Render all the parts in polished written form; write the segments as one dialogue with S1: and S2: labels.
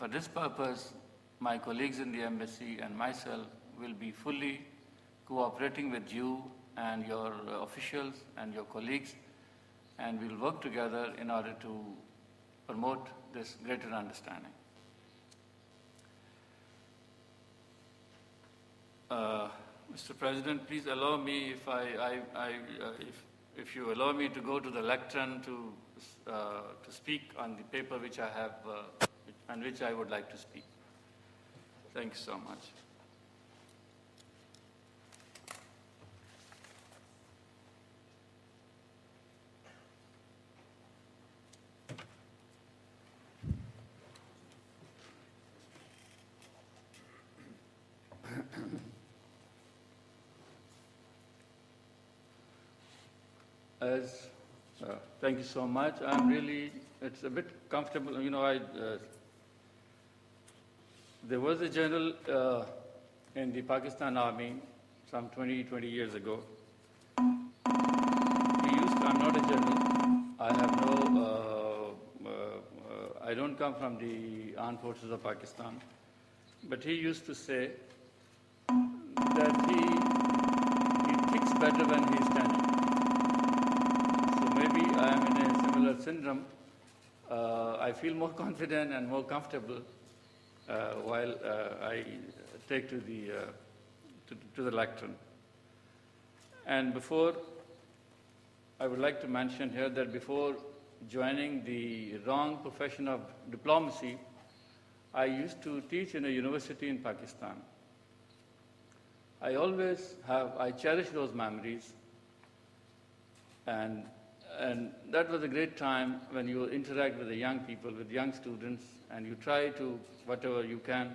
S1: For this purpose, my colleagues in the embassy and myself will be fully cooperating with you and your officials and your colleagues, and we'll work together in order to promote this greater understanding. Mr. President, please allow me, if you allow me to go to the lectern to speak on the paper which I have, on which I would like to speak. Thank you so much. Thank you so much. It's a bit comfortable. You know, there was a general in the Pakistan Army some 20 years ago. I'm not a general. I don't come from the armed forces of Pakistan. But he used to say that he thinks better when he's standing. Maybe I am in a similar syndrome. I feel more confident and more comfortable while I take to the lectern. And I would like to mention here that before joining the wrong profession of diplomacy, I used to teach in a university in Pakistan. I cherish those memories, and that was a great time when you interact with the young people, with young students, and you try to, whatever you can,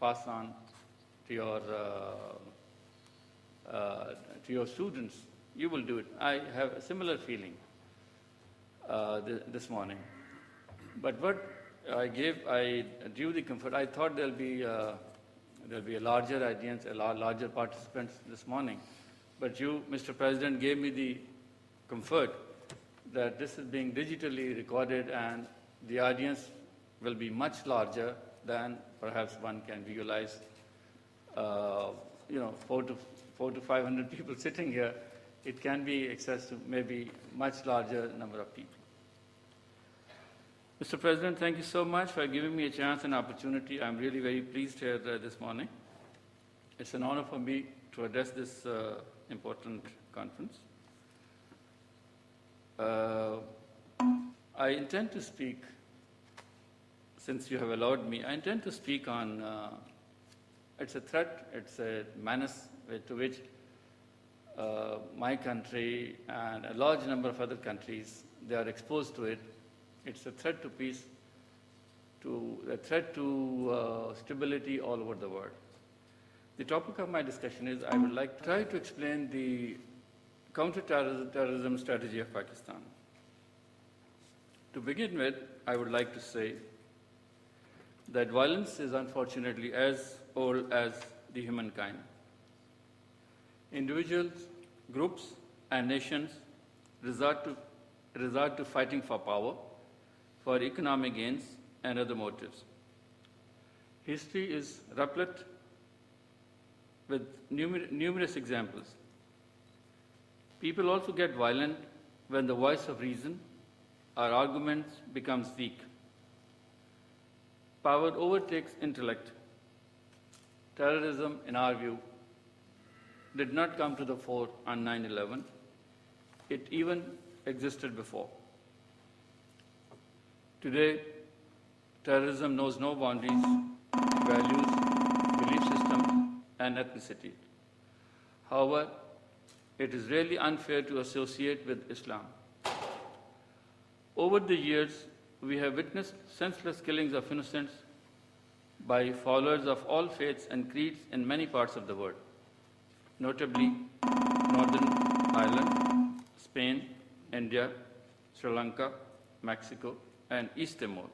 S1: pass on to your students. You will do it. I have a similar feeling this morning. But what I drew the comfort. I thought there'll be a larger audience, larger participants this morning. But you, Mr. President, gave me the comfort that this is being digitally recorded and the audience will be much larger than perhaps one can visualize. 400 to 500 people sitting here, it can be access to maybe much larger number of people. Mr. President, thank you so much for giving me a chance and opportunity. I'm really very pleased here this morning. It's an honor for me to address this important conference. I intend to speak, since you have allowed me, I intend to speak on, it's a threat, it's a menace to which my country and a large number of other countries, they are exposed to it. It's a threat to peace, a threat to stability all over the world. The topic of my discussion is I would like to try to explain the counter-terrorism strategy of Pakistan. To begin with, I would like to say that violence is unfortunately as old as the humankind. Individuals, groups, and nations resort to fighting for power, for economic gains, and other motives. History is replete with numerous examples. People also get violent when the voice of reason or arguments becomes weak. Power overtakes intellect. Terrorism, in our view, did not come to the fore on 9/11. It even existed before. Today, terrorism knows no boundaries, values, belief systems, and ethnicity. However, it is really unfair to associate with Islam. Over the years, we have witnessed senseless killings of innocents by followers of all faiths and creeds in many parts of the world, notably Northern Ireland, Spain, India, Sri Lanka, Mexico, and East Timor.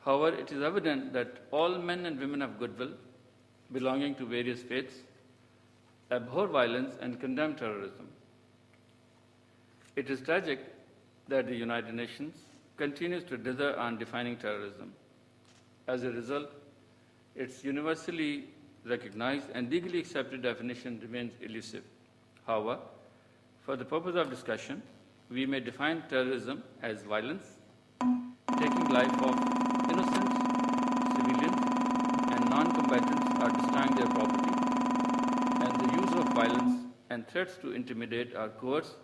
S1: However, it is evident that all men and women of goodwill belonging to various faiths abhor violence and condemn terrorism. It is tragic that the United Nations continues to dither on defining terrorism. As a result, its universally recognized and legally accepted definition remains elusive. However, for the purpose of discussion, we may define terrorism as violence, taking life of innocents, civilians, and non-combatants or destroying their property, and the use of violence and threats to intimidate or coerce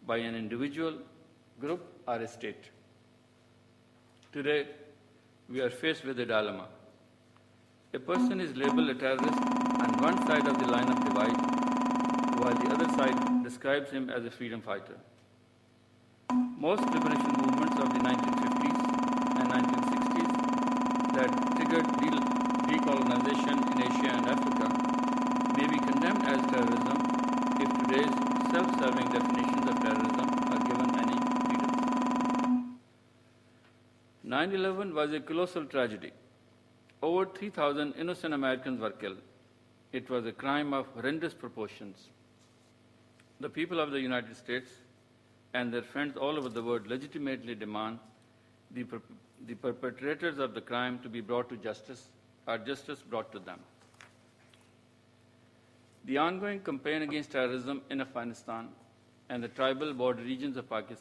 S1: by an individual, group, or a state. Today, we are faced with a dilemma. A person is labeled a terrorist on one side of the line of divide, while the other side describes him as a freedom fighter. Most liberation movements of the 1950s and 1960s that triggered decolonization in Asia and Africa may be condemned as terrorism if today's self-serving definitions of terrorism are given any credence. 9/11 was a colossal tragedy. Over 3,000 innocent Americans were killed. It was a crime of horrendous proportions. The people of the United States and their friends all over the world legitimately demand the perpetrators of the crime to be brought to justice, or justice brought to them. The ongoing campaign against terrorism in Afghanistan and the tribal border regions of Pakistan